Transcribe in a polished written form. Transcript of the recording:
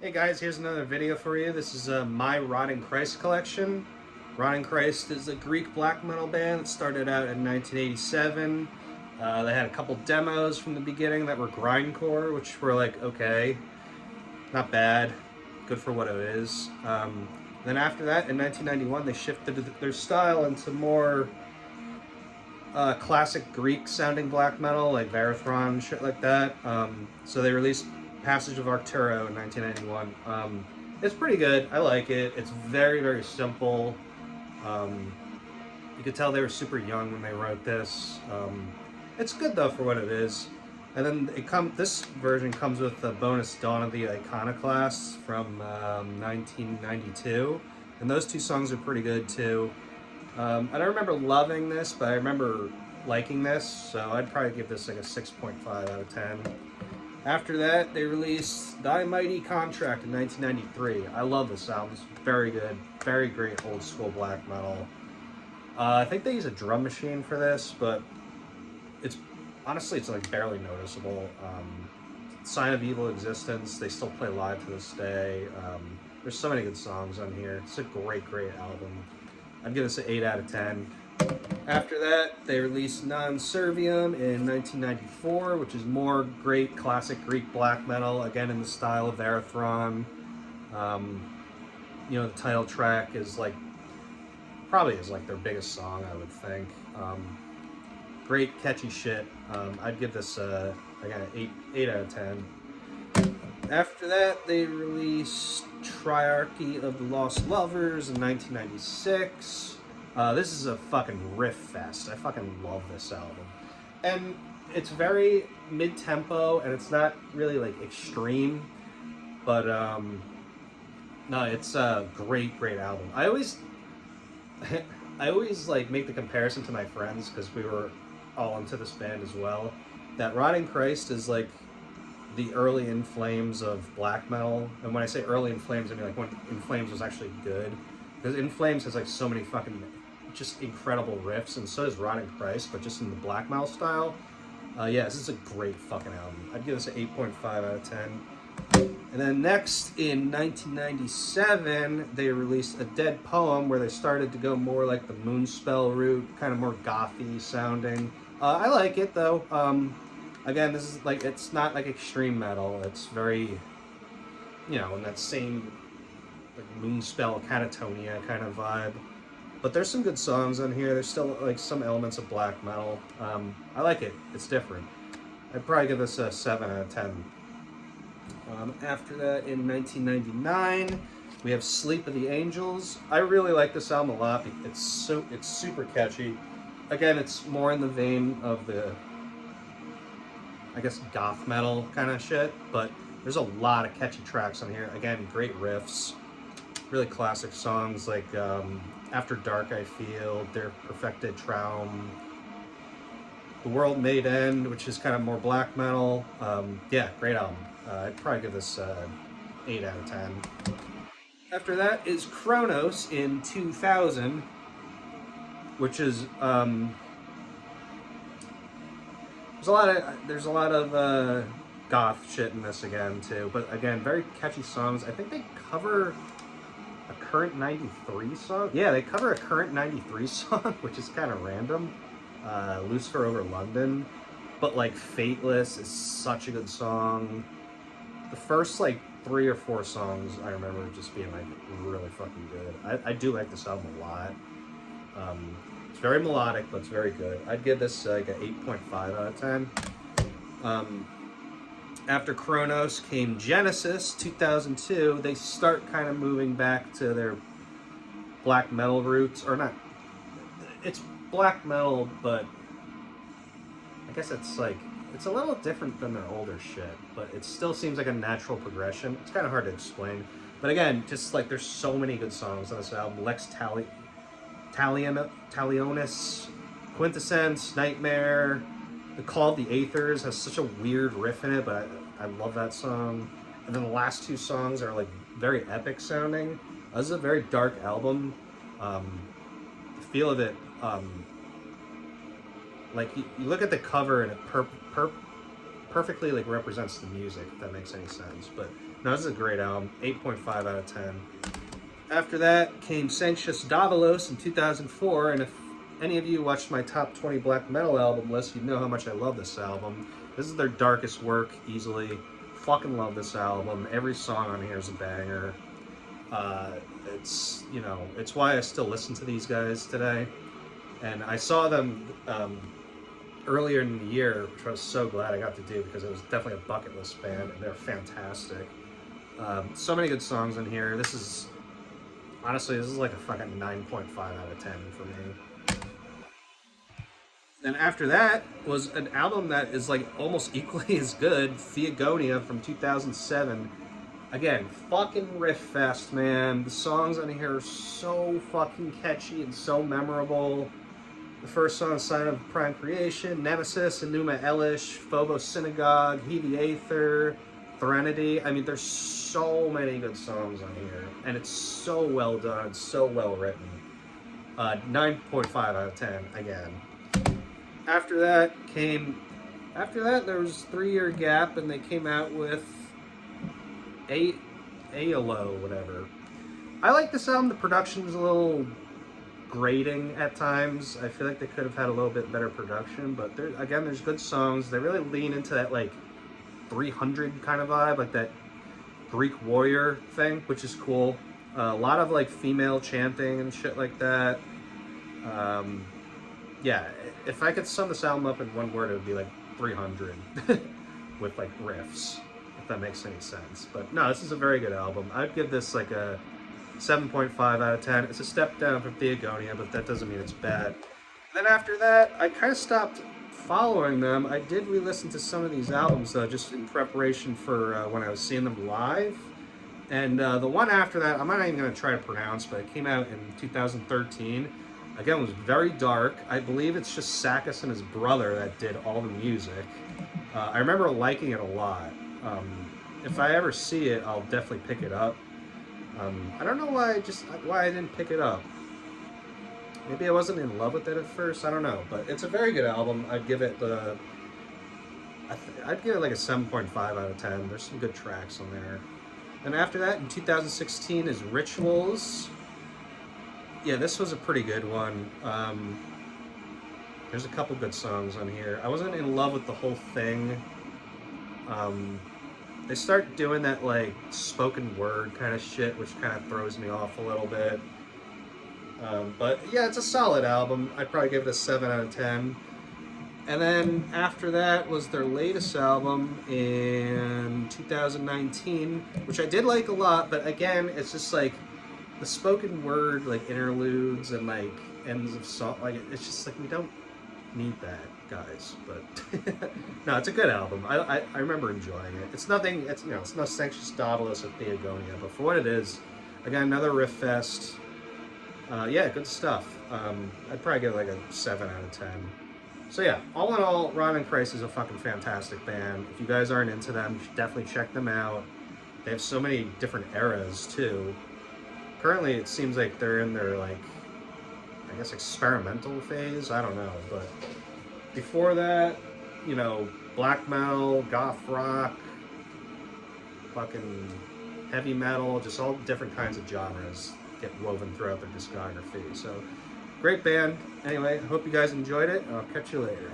Hey guys, here's another video for you. This is my Rotting Christ collection. Rotting Christ is a Greek black metal band that started out in 1987. They had a couple demos from the beginning that were grindcore, which were like, okay, not bad, good for what it is. Then after that, in 1991, they shifted their style into more classic Greek sounding black metal, like Varathron, shit like that. So they released Passage of Arcturo in 1991. It's pretty good. I like it. It's very, very simple. You could tell they were super young when they wrote this. It's good though for what it is. And then this version comes with a bonus Dawn of the Iconoclasts from 1992. And those two songs are pretty good too. I don't remember loving this, but I remember liking this, so I'd probably give this like a 6.5 out of 10. After that, they released Thy Mighty Contract in 1993. I love this album. It's very good. Very great old school black metal. I think they use a drum machine for this, but honestly, it's like barely noticeable. Sign of Evil Existence, they still play live to this day. There's so many good songs on here. It's a great, great album. I'd give this an 8 out of 10. After that, they released Non Serviam in 1994, which is more great classic Greek black metal, again in the style of Varathron. The title track is probably their biggest song, I would think. Great catchy shit. I'd give this again an 8 out of 10. After that, they released Triarchy of the Lost Lovers in 1996. This is a fucking riff fest. I fucking love this album. And it's very mid-tempo, and it's not really extreme, but no, it's a great, great album. I always make the comparison to my friends, because we were all into this band as well, that Rotting Christ is the early In Flames of black metal. And when I say early In Flames, I mean when In Flames was actually good. Because In Flames has so many fucking just incredible riffs, and so does Rotting Christ, but just in the black metal style. Yeah, this is a great fucking album. I'd give this an 8.5 out of 10. And then next, in 1997, they released A Dead Poem, where they started to go more like the Moonspell route, kind of more gothy sounding. I like it though. Again, this is it's not extreme metal. It's very, in that same Moonspell, Catatonia kind of vibe. But there's some good songs on here. There's still some elements of black metal. I like it. It's different. I'd probably give this a 7 out of 10. After that, in 1999, we have Sleep of the Angels. I really like this album a lot. It's super catchy. Again, it's more in the vein of the, I guess, goth metal kind of shit, but there's a lot of catchy tracks on here. Again, great riffs, really classic songs like After Dark I Feel, Der Perfected Traum, The World Made End, which is kind of more black metal. Yeah, great album. I'd probably give this 8 out of 10. After that is Kronos in 2000, which is there's a lot of goth shit in this again too, but again, very catchy songs. I think they cover a Current 93 song. Yeah, they cover a Current 93 song, which is kind of random. Lucifer Over London, but Fateless is such a good song. The first 3 or 4 songs I remember just being really fucking good. I do like this album a lot. It's very melodic, but it's very good. I'd give this an 8.5 out of 10. After Kronos came Genesis, 2002. They start kind of moving back to their black metal roots, or not. It's black metal, but I guess it's it's a little different than their older shit, but it still seems like a natural progression. It's kind of hard to explain. But again, just there's so many good songs on this album. Lex Talionis, Quintessence, Nightmare, The Call of the Aethers has such a weird riff in it, but I love that song. And then the last 2 songs are very epic sounding. This is a very dark album. The feel of it, you look at the cover and it perfectly represents the music, if that makes any sense. But No, this is a great album. 8.5 out of 10. After that came Sanctus Davalos in 2004, and if any of you watched my top 20 black metal album list, you know how much I love this album. This is their darkest work, easily. Fucking love this album. Every song on here is a banger. It's, you know, it's why I still listen to these guys today. And I saw them earlier in the year, which I was so glad I got to do because it was definitely a bucket list band, and they're fantastic. So many good songs in here. This is, honestly, this is like a fucking 9.5 out of 10 for me. And after that was an album that is like almost equally as good, Theogonia from 2007. Again, fucking riff fest, man. The songs on here are so fucking catchy and so memorable. The first song, Sign of Prime Creation, Nemesis, Enuma Elish, Phobos Synagogue, Heavy Aether, Threnody. I mean, there's so many good songs on here, and it's so well done, it's so well written. 9.5 out of 10, again. After that, there was a 3-year gap, and they came out with Aolo, whatever. I like this album. The production's a little grating at times. I feel like they could have had a little bit better production, but there's good songs. They really lean into that like 300 kind of vibe, like that Greek warrior thing, which is cool. A lot of like female chanting and shit like that. Yeah, if I could sum this album up in one word, it would be like 300 with like riffs, if that makes any sense. But no, this is a very good album. I'd give this like a 7.5 out of 10. It's a step down from Theogonia, but that doesn't mean it's bad. Then after that, I kind of stopped following them. I did re-listen to some of these albums though, just in preparation for when I was seeing them live. And the one after that, I'm not even going to try to pronounce, but it came out in 2013. Again, it was very dark. I believe it's just Sakis and his brother that did all the music. I remember liking it a lot. If I ever see it, I'll definitely pick it up. I don't know why I didn't pick it up. Maybe I wasn't in love with it at first. I don't know, but it's a very good album. I'd give it like a 7.5 out of 10. There's some good tracks on there. And after that, in 2016, is Rituals. Yeah, this was a pretty good one. There's a couple good songs on here. I wasn't in love with the whole thing. They start doing that like spoken word kind of shit, which kind of throws me off a little bit. But yeah, it's a solid album. I'd probably give it a 7 out of 10. And then after that was their latest album in 2019, which I did like a lot, but again, it's just like the spoken word, like interludes and like ends of song, like it's just like we don't need that, guys. But no, it's a good album. I remember enjoying it. It's nothing. It's, you know, it's no Sanctus Davalos or Theogonia, but for what it is, again, another riff fest. Yeah, good stuff. I'd probably give it like a 7 out of 10. So yeah, all in all, Rotting Christ is a fucking fantastic band. If you guys aren't into them, you should definitely check them out. They have so many different eras too. Currently, it seems like they're in their like, I guess, experimental phase. I don't know, but before that, you know, black metal, goth rock, fucking heavy metal, just all different kinds of genres get woven throughout their discography. So, great band. Anyway, I hope you guys enjoyed it, and I'll catch you later.